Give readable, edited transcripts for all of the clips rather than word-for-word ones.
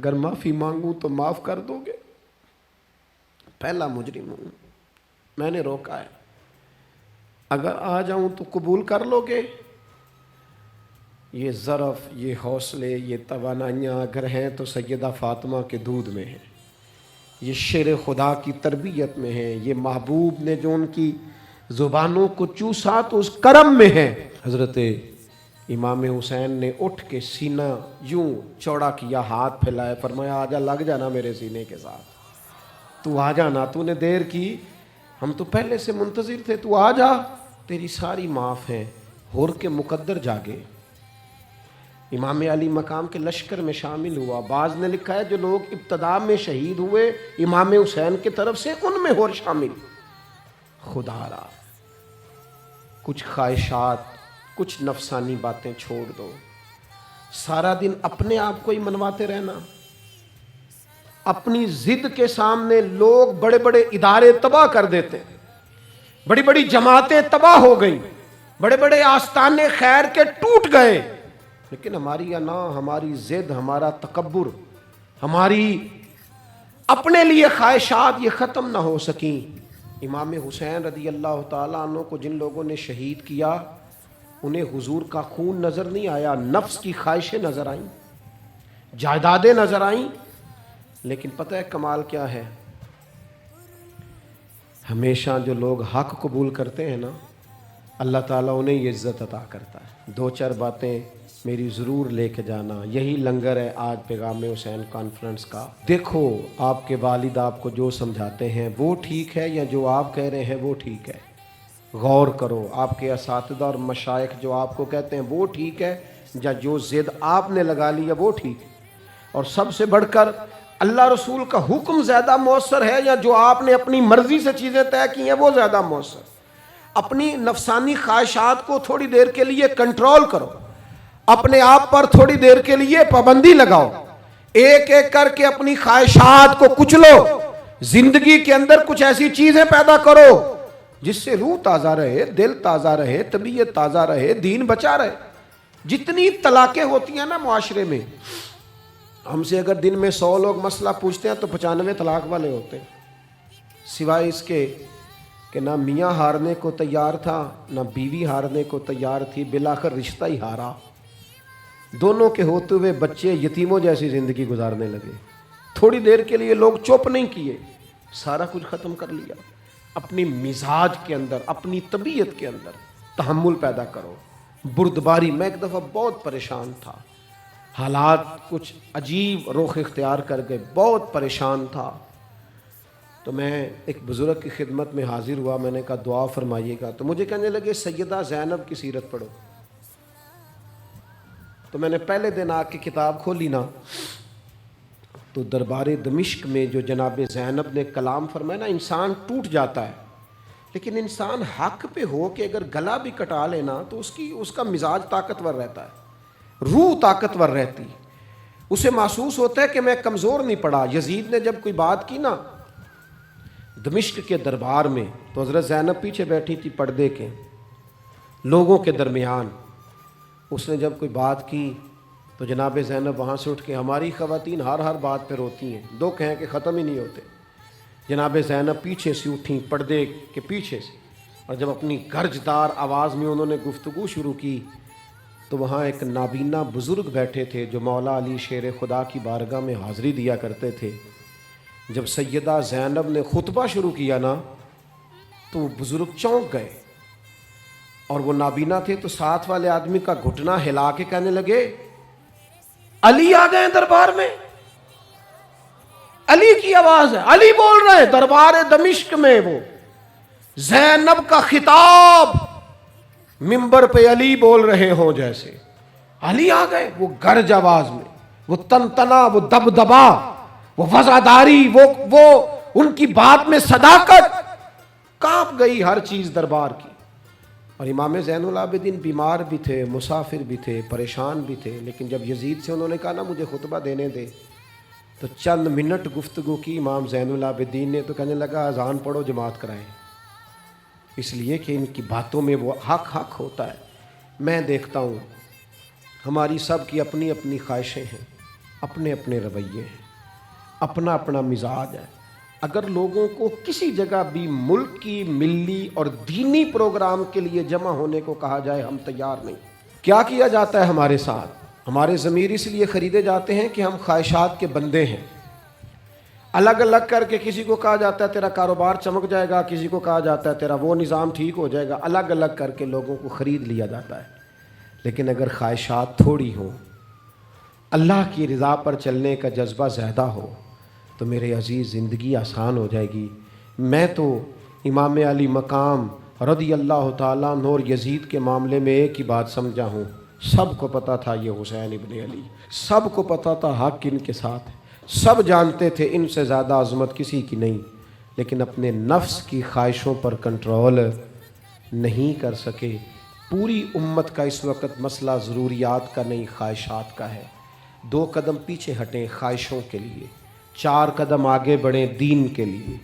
اگر معافی مانگوں تو معاف کر دو گے؟ پہلا مجرم ہوں، میں نے روکا ہے، اگر آ جاؤں تو قبول کر لو گے؟ یہ ظرف، یہ حوصلے، یہ توانائیاں اگر ہیں تو سیدہ فاطمہ کے دودھ میں ہیں، یہ شیر خدا کی تربیت میں ہیں، یہ محبوب نے جو ان کی زبانوں کو چوسا تو اس کرم میں ہے۔ حضرت امام حسین نے اٹھ کے سینہ یوں چوڑا کیا، ہاتھ پھیلائے، فرمایا آجا، لگ جانا میرے سینے کے ساتھ، تو آ جانا، تو نے دیر کی، ہم تو پہلے سے منتظر تھے، تو آ جا، تیری ساری معاف ہیں۔ ہور کے مقدر جاگے، امام علی مقام کے لشکر میں شامل ہوا۔ بعض نے لکھا ہے جو لوگ ابتدا میں شہید ہوئے امام حسین کی طرف سے، ان میں ہور شامل۔ خدا را، کچھ خواہشات، کچھ نفسانی باتیں چھوڑ دو۔ سارا دن اپنے آپ کو ہی منواتے رہنا، اپنی ضد کے سامنے لوگ بڑے بڑے ادارے تباہ کر دیتے، بڑی بڑی جماعتیں تباہ ہو گئیں، بڑے بڑے آستانے خیر کے ٹوٹ گئے، لیکن ہماری انا، ہماری ضد، ہمارا تکبر، ہماری اپنے لیے خواہشات یہ ختم نہ ہو سکیں۔ امام حسین رضی اللہ تعالیٰ عنہ کو جن لوگوں نے شہید کیا، انہیں حضور کا خون نظر نہیں آیا، نفس کی خواہشیں نظر آئیں، جائیدادیں نظر آئیں، لیکن پتہ ہے کمال کیا ہے؟ ہمیشہ جو لوگ حق قبول کرتے ہیں نا، اللہ تعالیٰ انہیں یہ عزت عطا کرتا ہے۔ دو چار باتیں میری ضرور لے کے جانا، یہی لنگر ہے آج پیغام حسین کانفرنس کا۔ دیکھو، آپ کے والد آپ کو جو سمجھاتے ہیں وہ ٹھیک ہے یا جو آپ کہہ رہے ہیں وہ ٹھیک ہے؟ غور کرو، آپ کے اساتذہ اور مشائخ جو آپ کو کہتے ہیں وہ ٹھیک ہے یا جو ضد آپ نے لگا لیا وہ ٹھیک ہے؟ اور سب سے بڑھ کر اللہ رسول کا حکم زیادہ مؤثر ہے یا جو آپ نے اپنی مرضی سے چیزیں طے کی ہیں وہ زیادہ مؤثر؟ اپنی نفسانی خواہشات کو تھوڑی دیر کے لیے کنٹرول کرو، اپنے آپ پر تھوڑی دیر کے لیے پابندی لگاؤ، ایک ایک کر کے اپنی خواہشات کو کچلو، زندگی کے اندر کچھ ایسی چیزیں پیدا کرو جس سے روح تازہ رہے، دل تازہ رہے، طبیعت تازہ رہے، دین بچا رہے۔ جتنی طلاقیں ہوتی ہیں نا معاشرے میں، ہم سے اگر دن میں 100 لوگ مسئلہ پوچھتے ہیں تو 95 طلاق والے ہوتے ہیں، سوائے اس کے کہ نہ میاں ہارنے کو تیار تھا نہ بیوی ہارنے کو تیار تھی، بالآخر رشتہ ہی ہارا، دونوں کے ہوتے ہوئے بچے یتیموں جیسی زندگی گزارنے لگے۔ تھوڑی دیر کے لیے لوگ چپ نہیں کیے، سارا کچھ ختم کر لیا۔ اپنی مزاج کے اندر، اپنی طبیعت کے اندر تحمل پیدا کرو، بردباری۔ میں ایک دفعہ بہت پریشان تھا، حالات کچھ عجیب رخ اختیار کر گئے، بہت پریشان تھا، تو میں ایک بزرگ کی خدمت میں حاضر ہوا، میں نے کہا دعا فرمائیے گا، تو مجھے کہنے لگے سیدہ زینب کی سیرت پڑھو۔ تو میں نے پہلے دن آ کے کتاب کھولی نا، تو دربار دمشق میں جو جناب زینب نے کلام فرمایا نا، انسان ٹوٹ جاتا ہے، لیکن انسان حق پہ ہو کہ اگر گلا بھی کٹا لینا تو اس کا مزاج طاقتور رہتا ہے، روح طاقتور رہتی، اسے محسوس ہوتا ہے کہ میں کمزور نہیں پڑا۔ یزید نے جب کوئی بات کی نا دمشق کے دربار میں، تو حضرت زینب پیچھے بیٹھی تھی پردے کے لوگوں کے درمیان، اس نے جب کوئی بات کی تو جناب زینب وہاں سے اٹھ کے، ہماری خواتین ہر بات پہ روتی ہیں، دکھ ہیں کہ ختم ہی نہیں ہوتے، جناب زینب پیچھے سے اٹھیں پردے کے پیچھے سے، اور جب اپنی گرجدار آواز میں انہوں نے گفتگو شروع کی تو وہاں ایک نابینا بزرگ بیٹھے تھے جو مولا علی شیر خدا کی بارگاہ میں حاضری دیا کرتے تھے۔ جب سیدہ زینب نے خطبہ شروع کیا نا تو وہ بزرگ چونک گئے، اور وہ نابینا تھے تو ساتھ والے آدمی کا گھٹنا ہلا کے کہنے لگے علی آ گئے دربار میں، علی کی آواز ہے، علی بول رہے ہیں دربار دمشق میں، وہ زینب کا خطاب منبر پہ علی بول رہے ہوں جیسے، علی آ گئے، وہ گرج آواز میں، وہ تنتنا، وہ دبدبا، وہ وفاداری، وہ ان کی بات میں صداقت، کانپ گئی ہر چیز دربار کی۔ اور امام زین العابدین بیمار بھی تھے، مسافر بھی تھے، پریشان بھی تھے، لیکن جب یزید سے انہوں نے کہا نا مجھے خطبہ دینے دے، تو چند منٹ گفتگو کی امام زین العابدین نے، تو کہنے لگا اذان پڑھو جماعت کرائیں، اس لیے کہ ان کی باتوں میں وہ حق ہوتا ہے۔ میں دیکھتا ہوں ہماری سب کی اپنی اپنی خواہشیں ہیں، اپنے اپنے رویے ہیں، اپنا اپنا مزاج ہے۔ اگر لوگوں کو کسی جگہ بھی ملک کی ملی اور دینی پروگرام کے لیے جمع ہونے کو کہا جائے، ہم تیار نہیں۔ کیا کیا جاتا ہے ہمارے ساتھ؟ ہمارے ضمیر اس لیے خریدے جاتے ہیں کہ ہم خواہشات کے بندے ہیں۔ الگ الگ کر کے کسی کو کہا جاتا ہے تیرا کاروبار چمک جائے گا، کسی کو کہا جاتا ہے تیرا وہ نظام ٹھیک ہو جائے گا، الگ الگ کر کے لوگوں کو خرید لیا جاتا ہے۔ لیکن اگر خواہشات تھوڑی ہوں، اللہ کی رضا پر چلنے کا جذبہ زیادہ ہو تو میرے عزیز زندگی آسان ہو جائے گی۔ میں تو امام علی مقام رضی اللہ تعالیٰ عنہ اور یزید کے معاملے میں ایک ہی بات سمجھا ہوں، سب کو پتہ تھا یہ حسین ابن علی، سب کو پتہ تھا حق ان کے ساتھ ہے، سب جانتے تھے ان سے زیادہ عظمت کسی کی نہیں، لیکن اپنے نفس کی خواہشوں پر کنٹرول نہیں کر سکے۔ پوری امت کا اس وقت مسئلہ ضروریات کا نہیں، خواہشات کا ہے۔ 2 قدم پیچھے ہٹیں خواہشوں کے لیے، 4 قدم آگے بڑھیں دین کے لیے۔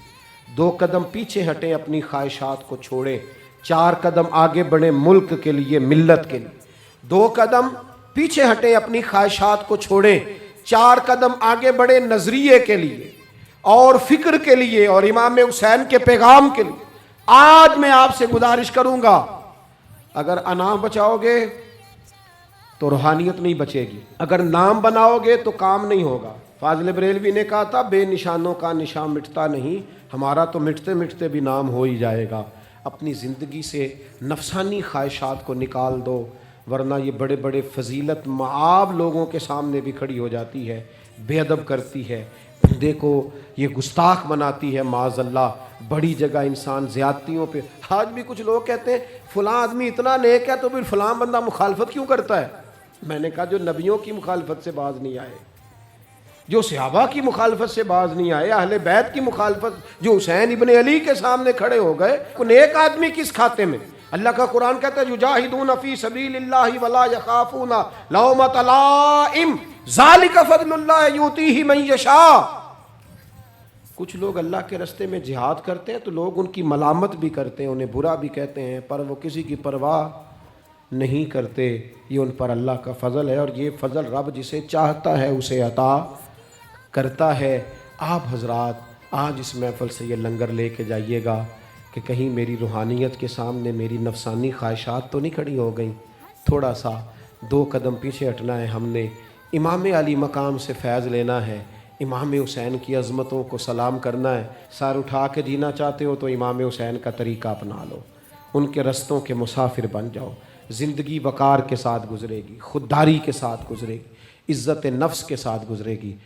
2 قدم پیچھے ہٹیں اپنی خواہشات کو چھوڑیں، 4 قدم آگے بڑھیں ملک کے لیے، ملت کے لیے۔ 2 قدم پیچھے ہٹیں اپنی خواہشات کو چھوڑیں، 4 قدم آگے بڑھیں نظریے کے لیے اور فکر کے لیے اور امام حسین کے پیغام کے لیے۔ آج میں آپ سے گزارش کروں گا، اگر انا بچاؤ گے تو روحانیت نہیں بچے گی، اگر نام بناؤ گے تو کام نہیں ہوگا۔ فاضل بریلوی نے کہا تھا بے نشانوں کا نشان مٹتا نہیں، ہمارا تو مٹتے مٹتے بھی نام ہو ہی جائے گا۔ اپنی زندگی سے نفسانی خواہشات کو نکال دو، ورنہ یہ بڑے بڑے فضیلت معاب لوگوں کے سامنے بھی کھڑی ہو جاتی ہے، بے ادب کرتی ہے، بندے کو یہ گستاخ بناتی ہے معاذ اللہ۔ بڑی جگہ انسان زیادتیوں پہ، آج بھی کچھ لوگ کہتے ہیں فلاں آدمی اتنا نیک ہے تو پھر فلاں بندہ مخالفت کیوں کرتا ہے؟ میں نے کہا جو نبیوں کی مخالفت سے باز نہیں آئے، جو صحابہ کی مخالفت سے باز نہیں آئے، اہل بیت کی مخالفت، جو حسین ابن علی کے سامنے کھڑے ہو گئے، کوئی نیک آدمی کس کھاتے میں؟ اللہ کا قرآن کہتا ہے یجاہدون فی سبیل اللہ ولا یخافون لومۃ لائم ذالک فضل اللہ یؤتیہ من یشاء۔ کچھ لوگ اللہ کے راستے میں جہاد کرتے ہیں تو لوگ ان کی ملامت بھی کرتے ہیں، انہیں برا بھی کہتے ہیں، پر وہ کسی کی پرواہ نہیں کرتے۔ یہ ان پر اللہ کا فضل ہے، اور یہ فضل رب جسے چاہتا ہے اسے عطا کرتا ہے۔ آپ حضرات آج اس محفل سے یہ لنگر لے کے جائیے گا کہ کہیں میری روحانیت کے سامنے میری نفسانی خواہشات تو نہیں کھڑی ہو گئیں۔ تھوڑا سا 2 قدم پیچھے ہٹنا ہے ہم نے، امام علی مقام سے فیض لینا ہے، امام حسین کی عظمتوں کو سلام کرنا ہے۔ سر اٹھا کے جینا چاہتے ہو تو امام حسین کا طریقہ اپنا لو، ان کے رستوں کے مسافر بن جاؤ۔ زندگی وقار کے ساتھ گزرے گی، خودداری کے ساتھ گزرے گی، عزت نفس کے ساتھ گزرے گی۔